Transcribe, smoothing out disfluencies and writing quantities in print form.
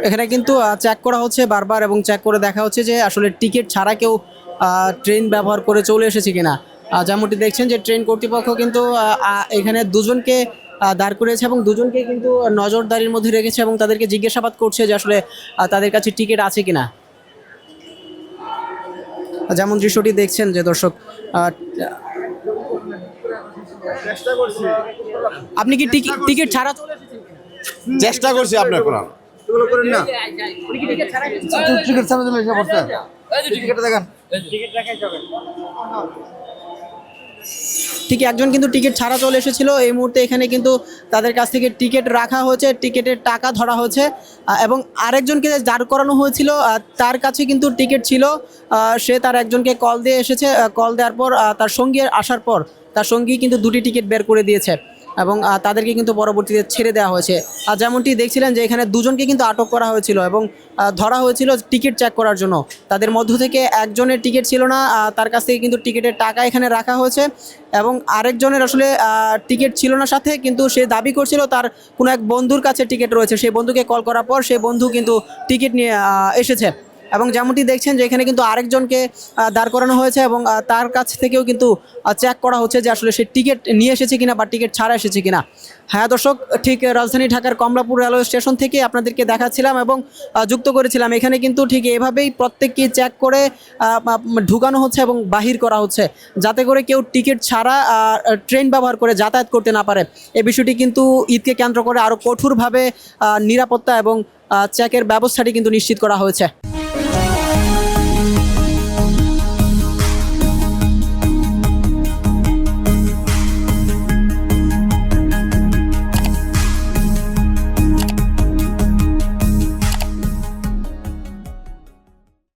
এখানে কিন্তু চেক করা হচ্ছে বারবার এবং চেক করে দেখা হচ্ছে যে আসলে টিকিট ছাড়া কেউ ট্রেন ব্যবহার করে চলে এসেছে কিনা। যেমনটি দেখছেন যে ট্রেন কর্তৃপক্ষ কিন্তু এখানে দুজনকে দাঁড় করিয়েছে এবং দুজনকে কিন্তু নজরদারির মধ্যে রেখেছে এবং তাদেরকে জিজ্ঞাসাবাদ করছে যে আসলে তাদের কাছে টিকিট আছে কিনা। যেমন দৃশ্যটি দেখছেন যে দর্শক, আপনি কি টিকিট ছাড়া চলে এসেছেন? চেষ্টা করছি আপনার করার। টিকিট ছাড়া চলে এসে পড়ছে। টিকিটটা দেখেন। ঠিক একজন কিন্তু টিকিট ছাড়া চলে এসেছিল। এই মুহূর্তে এখানে কিন্তু তাদের কাছ থেকে টিকিট রাখা হয়েছে, টিকিটের টাকা ধরা হয়েছে এবং আরেকজনকে দাঁড় করানো হয়েছিল, তার কাছে কিন্তু টিকিট ছিল। সে তার একজনকে কল দিয়ে এসেছে, কল দেওয়ার পর তার সঙ্গী আসার পর তার সঙ্গী কিন্তু দুটি টিকিট বের করে দিয়েছে এবং তাদেরকে কিন্তু পরবর্তীতে ছেড়ে দেওয়া হয়েছে। আর যেমনটি দেখছিলেন যে এখানে দুজনকে কিন্তু আটক করা হয়েছিল এবং ধরা হয়েছিল টিকিট চেক করার জন্য। তাদের মধ্য থেকে একজনের টিকিট ছিল না, তার কাছ থেকে কিন্তু টিকিটের টাকা এখানে রাখা হয়েছে এবং আরেকজনের আসলে টিকিট ছিল না সাথে, কিন্তু সে দাবি করছিল তার কোনো এক বন্ধুর কাছে টিকিট রয়েছে। সেই বন্ধুকে কল করার পর সেই বন্ধু কিন্তু টিকিট নিয়ে এসেছে এবং যেমনটি দেখছেন যে এখানে কিন্তু আরেকজনকে দাঁড় করানো হয়েছে এবং তার কাছ থেকেও কিন্তু চেক করা হচ্ছে যে আসলে সে টিকিট নিয়ে এসেছে কিনা বা টিকিট ছাড়া এসেছে কিনা। হ্যাঁ দর্শক, ঠিক রাজধানী ঢাকার কমলাপুর রেলওয়ে স্টেশন থেকে আপনাদেরকে দেখাচ্ছিলাম এবং যুক্ত করেছিলাম। এখানে কিন্তু ঠিক এভাবেই প্রত্যেককে চেক করে ঢুকানো হচ্ছে এবং বাহির করা হচ্ছে, যাতে করে কেউ টিকিট ছাড়া ট্রেন ব্যবহার করে যাতায়াত করতে না পারে। এই বিষয়টি কিন্তু ঈদকে কেন্দ্র করে আরও কঠোরভাবে নিরাপত্তা এবং চেকের ব্যবস্থাটি কিন্তু নিশ্চিত করা হয়েছে।